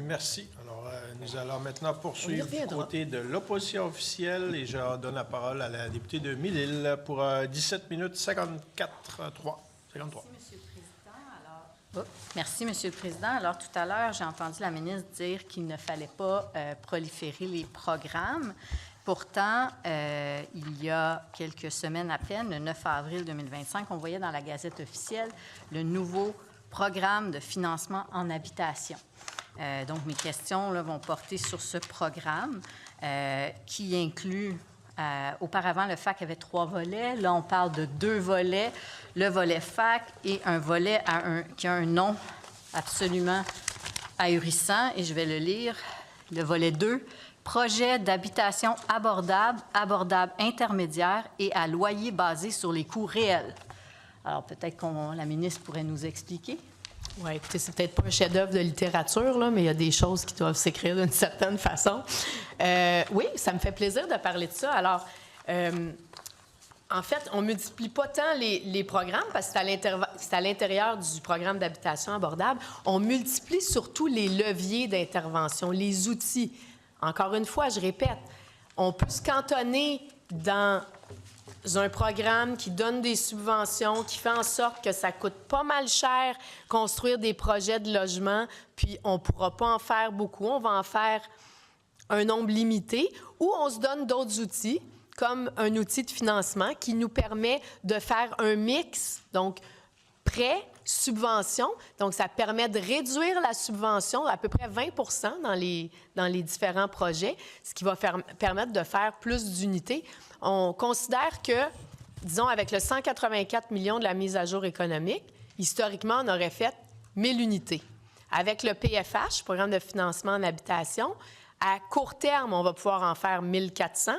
Merci. Alors, nous allons maintenant poursuivre du côté de l'opposition officielle et je donne la parole à la députée de Mille-Îles pour 17 minutes 53. Merci, Monsieur le Président. Alors, tout à l'heure, j'ai entendu la ministre dire qu'il ne fallait pas proliférer les programmes. Pourtant, il y a quelques semaines à peine, le 9 avril 2025, on voyait dans la Gazette officielle le nouveau programme de financement en habitation. Donc, mes questions là, vont porter sur ce programme qui inclut... auparavant, le FAC avait 3 volets. Là, on parle de 2 volets. Le volet FAC et un volet qui a un nom absolument ahurissant, et je vais le lire. Le volet 2, projet d'habitation abordable, intermédiaire et à loyer basé sur les coûts réels. Alors, peut-être que la ministre pourrait nous expliquer. Oui, écoutez, c'est peut-être pas un chef-d'œuvre de littérature, là, mais il y a des choses qui doivent s'écrire d'une certaine façon. Oui, ça me fait plaisir de parler de ça. Alors, en fait, on ne multiplie pas tant les programmes, parce que c'est à l'intérieur du programme d'habitation abordable. On multiplie surtout les leviers d'intervention, les outils. Encore une fois, je répète, on peut se cantonner dans un programme qui donne des subventions, qui fait en sorte que ça coûte pas mal cher construire des projets de logement, puis on ne pourra pas en faire beaucoup. On va en faire un nombre limité, ou on se donne d'autres outils, comme un outil de financement qui nous permet de faire un mix, donc prêt, subvention. Donc, ça permet de réduire la subvention à peu près 20 dans les différents projets, ce qui va permettre de faire plus d'unités. On considère que, disons, avec le 184 millions de la mise à jour économique, historiquement, on aurait fait 1000 unités. Avec le PFH, Programme de financement en habitation, à court terme, on va pouvoir en faire 1400.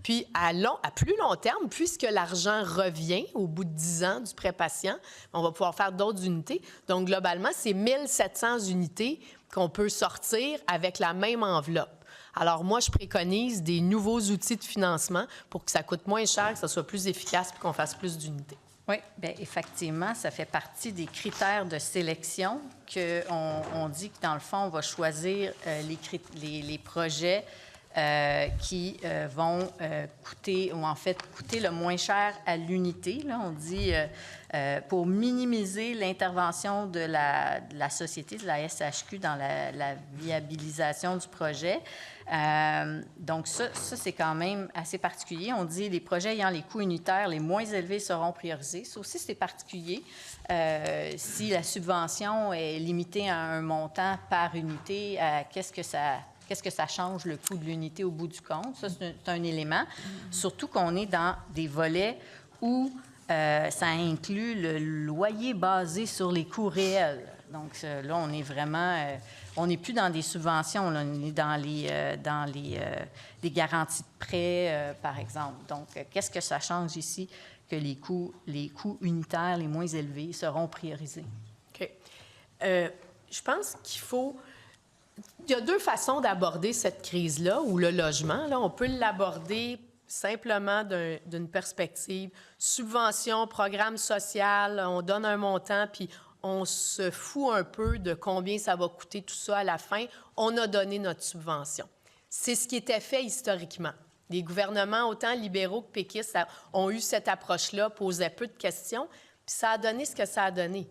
Puis, à plus long terme, puisque l'argent revient au bout de 10 ans du prêt patient, on va pouvoir faire d'autres unités. Donc, globalement, c'est 1700 unités qu'on peut sortir avec la même enveloppe. Alors, moi, je préconise des nouveaux outils de financement pour que ça coûte moins cher, que ça soit plus efficace et qu'on fasse plus d'unités. Oui, bien, effectivement, ça fait partie des critères de sélection qu'on dit que, dans le fond, on va choisir les projets qui vont coûter, ou en fait coûter le moins cher à l'unité. Là, on dit pour minimiser l'intervention de la société, de la SHQ, dans la viabilisation du projet. Donc, ça c'est quand même assez particulier. On dit les projets ayant les coûts unitaires les moins élevés seront priorisés. Ça aussi, c'est particulier. Si la subvention est limitée à un montant par unité, qu'est-ce que ça change le coût de l'unité au bout du compte? Ça, c'est un élément. Surtout qu'on est dans des volets où ça inclut le loyer basé sur les coûts réels. Donc, là, on est vraiment... on n'est plus dans des subventions, là, on est dans des garanties de prêt, par exemple. Donc, qu'est-ce que ça change ici que les coûts unitaires les moins élevés seront priorisés? OK. Je pense qu'il faut... Il y a 2 façons d'aborder cette crise-là, ou le logement. Là, on peut l'aborder simplement d'une perspective subvention, programme social, on donne un montant, puis on se fout un peu de combien ça va coûter tout ça à la fin. On a donné notre subvention. C'est ce qui était fait historiquement. Les gouvernements, autant libéraux que péquistes, ont eu cette approche-là, posaient peu de questions, puis ça a donné ce que ça a donné.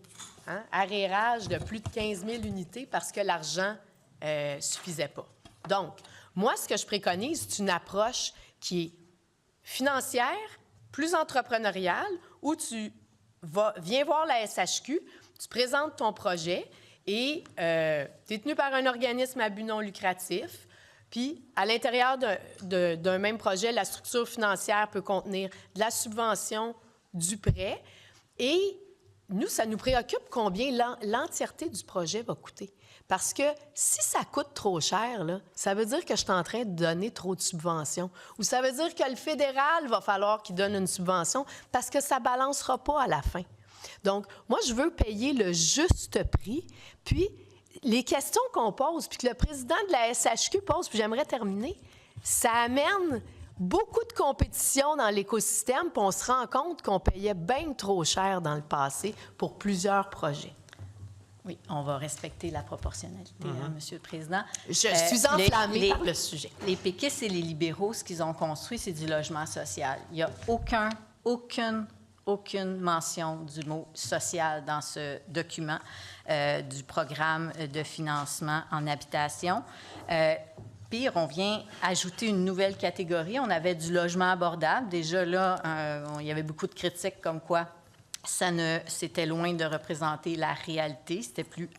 Hein? Arrérage de plus de 15 000 unités parce que l'argent suffisait pas. Donc, moi, ce que je préconise, c'est une approche qui est financière, plus entrepreneuriale, où tu viens voir la SHQ, tu présentes ton projet et tu es tenu par un organisme à but non lucratif. Puis, à l'intérieur d'un même projet, la structure financière peut contenir de la subvention, du prêt. Et nous, ça nous préoccupe combien l'entièreté du projet va coûter. Parce que si ça coûte trop cher, là, ça veut dire que je suis en train de donner trop de subventions. Ou ça veut dire que le fédéral va falloir qu'il donne une subvention parce que ça ne balancera pas à la fin. Donc, moi, je veux payer le juste prix. Puis, les questions qu'on pose, puis que le président de la SHQ pose, puis j'aimerais terminer, ça amène beaucoup de compétition dans l'écosystème, puis on se rend compte qu'on payait bien trop cher dans le passé pour plusieurs projets. Oui, on va respecter la proportionnalité, Monsieur le Président. Je suis enflammée par le sujet. Les péquistes et les libéraux, ce qu'ils ont construit, c'est du logement social. Il n'y a aucune mention du mot social dans ce document du programme de financement en habitation. Pire, on vient ajouter une nouvelle catégorie. On avait du logement abordable. Déjà là, il y avait beaucoup de critiques comme quoi c'était loin de représenter la réalité. C'était plus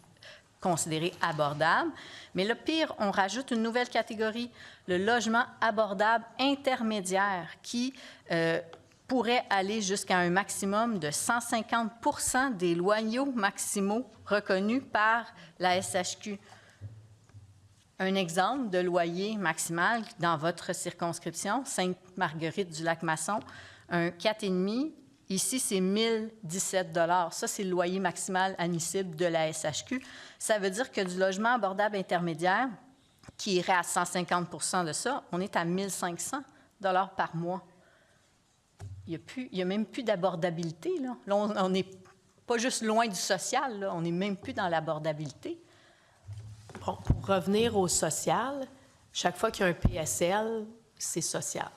considéré abordable. Mais le pire, on rajoute une nouvelle catégorie, le logement abordable intermédiaire, qui pourrait aller jusqu'à un maximum de 150 des loyaux maximaux reconnus par la SHQ. Un exemple de loyer maximal dans votre circonscription, Sainte-Marguerite-du-Lac-Masson, un 4,5. Ici, c'est 1 017 $. Ça, c'est le loyer maximal admissible de la SHQ. Ça veut dire que du logement abordable intermédiaire, qui irait à 150 de ça, on est à 1 500 $ par mois. Il n'y a même plus d'abordabilité. Là, on n'est pas juste loin du social, là, on n'est même plus dans l'abordabilité. Bon, pour revenir au social, chaque fois qu'il y a un PSL, c'est social.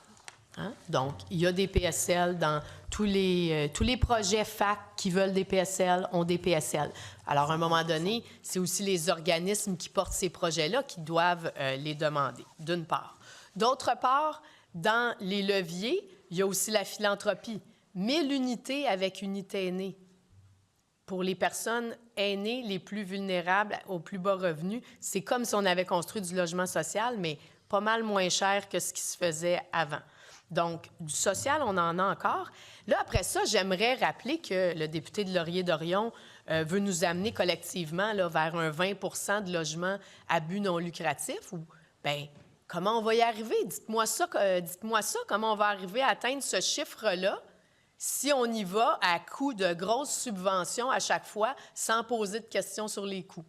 Hein? Donc, il y a des PSL dans tous les projets FAC qui veulent des PSL ont des PSL. Alors, à un moment donné, c'est aussi les organismes qui portent ces projets-là qui doivent les demander, d'une part. D'autre part, dans les leviers, il y a aussi la philanthropie. 1000 unités avec unité aînée. Pour les personnes aînées les plus vulnérables, aux plus bas revenus, c'est comme si on avait construit du logement social, mais pas mal moins cher que ce qui se faisait avant. Donc, du social, on en a encore. Là, après ça, j'aimerais rappeler que le député de Laurier-Dorion veut nous amener collectivement là, vers un 20 % de logements à but non lucratif. Bien, comment on va y arriver? Dites-moi ça, comment on va arriver à atteindre ce chiffre-là si on y va à coût de grosses subventions à chaque fois sans poser de questions sur les coûts?